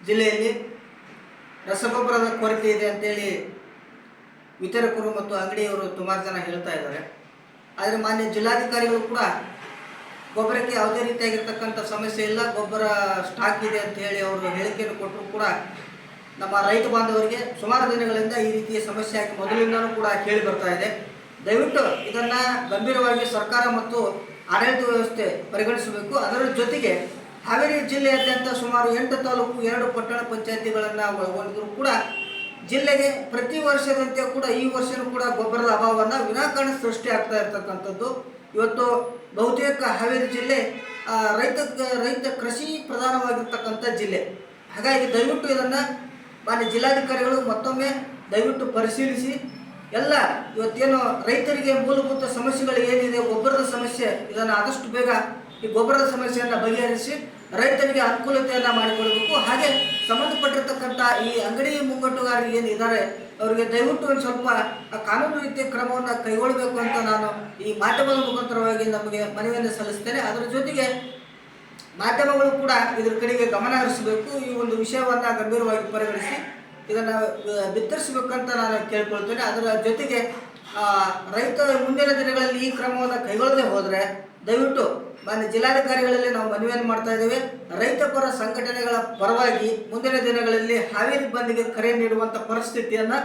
ಜಿಲ್ಲೆಯಲ್ಲಿ ರಸಗೊಬ್ಬರದ ಕೊರತೆ ಇದೆ ಅಂತೇಳಿ ವಿತರಕರು ಮತ್ತು ಅಂಗಡಿಯವರು ಸುಮಾರು ಜನ ಹೇಳ್ತಾ ಇದ್ದಾರೆ. ಆದರೆ ಮಾನ್ಯ ಜಿಲ್ಲಾಧಿಕಾರಿಗಳು ಕೂಡ ಗೊಬ್ಬರಕ್ಕೆ ಯಾವುದೇ ರೀತಿಯಾಗಿರ್ತಕ್ಕಂಥ ಸಮಸ್ಯೆ ಇಲ್ಲ, ಗೊಬ್ಬರ ಸ್ಟಾಕ್ ಇದೆ ಅಂತ ಹೇಳಿ ಅವರು ಹೇಳಿಕೆಯನ್ನು ಕೊಟ್ಟರು ಕೂಡ ನಮ್ಮ ರೈತ ಬಾಂಧವರಿಗೆ ಸುಮಾರು ದಿನಗಳಿಂದ ಈ ರೀತಿಯ ಸಮಸ್ಯೆ ಆಗಿ ಮೊದಲಿಂದಲೂ ಕೂಡ ಕೇಳಿ ಬರ್ತಾ ಇದೆ. ದಯವಿಟ್ಟು ಇದನ್ನು ಗಂಭೀರವಾಗಿ ಸರ್ಕಾರ ಮತ್ತು ಆಡಳಿತ ವ್ಯವಸ್ಥೆ ಪರಿಗಣಿಸಬೇಕು. ಅದರ ಜೊತೆಗೆ ಹಾವೇರಿ ಜಿಲ್ಲೆಯಾದ್ಯಂತ ಸುಮಾರು 8 ತಾಲೂಕು 2 ಪಟ್ಟಣ ಪಂಚಾಯತಿಗಳನ್ನು ಒಳಗೊಂಡಿದ್ರು ಕೂಡ ಜಿಲ್ಲೆಗೆ ಪ್ರತಿ ವರ್ಷದಂತೆ ಕೂಡ ಈ ವರ್ಷವೂ ಕೂಡ ಗೊಬ್ಬರದ ಅಭಾವವನ್ನು ವಿನಾಕಾರಣ ಸೃಷ್ಟಿ ಆಗ್ತಾ ಇರ್ತಕ್ಕಂಥದ್ದು. ಇವತ್ತು ಬಹುತೇಕ ಹಾವೇರಿ ಜಿಲ್ಲೆ ರೈತ ಕೃಷಿ ಪ್ರಧಾನವಾಗಿರ್ತಕ್ಕಂಥ ಜಿಲ್ಲೆ. ಹಾಗಾಗಿ ದಯವಿಟ್ಟು ಇದನ್ನು ಮಾನ್ಯ ಜಿಲ್ಲಾಧಿಕಾರಿಗಳು ಮತ್ತೊಮ್ಮೆ ದಯವಿಟ್ಟು ಪರಿಶೀಲಿಸಿ ಎಲ್ಲ ಇವತ್ತೇನು ರೈತರಿಗೆ ಮೂಲಭೂತ ಸಮಸ್ಯೆಗಳು ಏನಿದೆ, ಗೊಬ್ಬರದ ಸಮಸ್ಯೆ, ಇದನ್ನು ಆದಷ್ಟು ಬೇಗ ಈ ಗೊಬ್ಬರದ ಸಮಸ್ಯೆಯನ್ನು ಬಗೆಹರಿಸಿ ರೈತರಿಗೆ ಅನುಕೂಲತೆಯನ್ನು ಮಾಡಿಕೊಡಬೇಕು. ಹಾಗೆ ಸಂಬಂಧಪಟ್ಟಿರ್ತಕ್ಕಂಥ ಈ ಅಂಗಡಿ ಮುಂಗಟ್ಟುಗಾರರು ಏನಿದ್ದಾರೆ ಅವರಿಗೆ ದಯವಿಟ್ಟು ಒಂದು ಸ್ವಲ್ಪ ಕಾನೂನು ರೀತಿಯ ಕ್ರಮವನ್ನು ಕೈಗೊಳ್ಳಬೇಕು ಅಂತ ನಾನು ಈ ಮಾಧ್ಯಮದ ಮುಖಾಂತರವಾಗಿ ನಮಗೆ ಮನವಿಯನ್ನು ಸಲ್ಲಿಸ್ತೇನೆ. ಅದರ ಜೊತೆಗೆ ಮಾಧ್ಯಮಗಳು ಕೂಡ ಇದರ ಕಡೆಗೆ ಗಮನ ಹರಿಸಬೇಕು. ಈ ಒಂದು ವಿಷಯವನ್ನು ಗಂಭೀರವಾಗಿ ಪರಿಗಣಿಸಿ ಇದನ್ನು ಬಿತ್ತರಿಸಬೇಕಂತ ನಾನು ಕೇಳ್ಕೊಳ್ತೇನೆ. ಅದರ ಜೊತೆಗೆ ರೈತ ಮುಂದಿನ ದಿನಗಳಲ್ಲಿ ಈ ಕ್ರಮವನ್ನು ಕೈಗೊಳ್ಳದೆ ಹೋದರೆ ದಯವಿಟ್ಟು ಮಾನ್ಯ ಜಿಲ್ಲಾಧಿಕಾರಿಗಳಲ್ಲಿ ನಾವು ಮನವಿಯನ್ನು ಮಾಡ್ತಾ ಇದ್ದೇವೆ. ರೈತ ಪರ ಸಂಘಟನೆಗಳ ಪರವಾಗಿ ಮುಂದಿನ ದಿನಗಳಲ್ಲಿ ಹಾವೇರಿ ಬಂದ್ಗೆ ಕರೆ ನೀಡುವಂಥ ಪರಿಸ್ಥಿತಿಯನ್ನು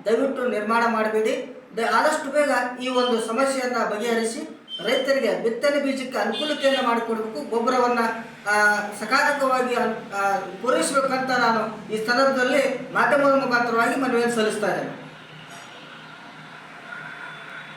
ದಯವಿಟ್ಟು ನಿರ್ಮಾಣ ಮಾಡಬೇಡಿ. ಆದಷ್ಟು ಬೇಗ ಈ ಒಂದು ಸಮಸ್ಯೆಯನ್ನು ಬಗೆಹರಿಸಿ ರೈತರಿಗೆ ಬಿತ್ತನೆ ಬೀಜಕ್ಕೆ ಅನುಕೂಲತೆಯನ್ನು ಮಾಡಿಕೊಡಬೇಕು, ಗೊಬ್ಬರವನ್ನು ಸಕಾರಾತ್ಮಕವಾಗಿ ಪೂರೈಸಬೇಕಂತ ನಾನು ಈ ಸಂದರ್ಭದಲ್ಲಿ ಮಾಧ್ಯಮದ ಮುಖಾಂತರವಾಗಿ ಮನವಿಯನ್ನು ಸಲ್ಲಿಸ್ತಾ ಇದ್ದೇನೆ.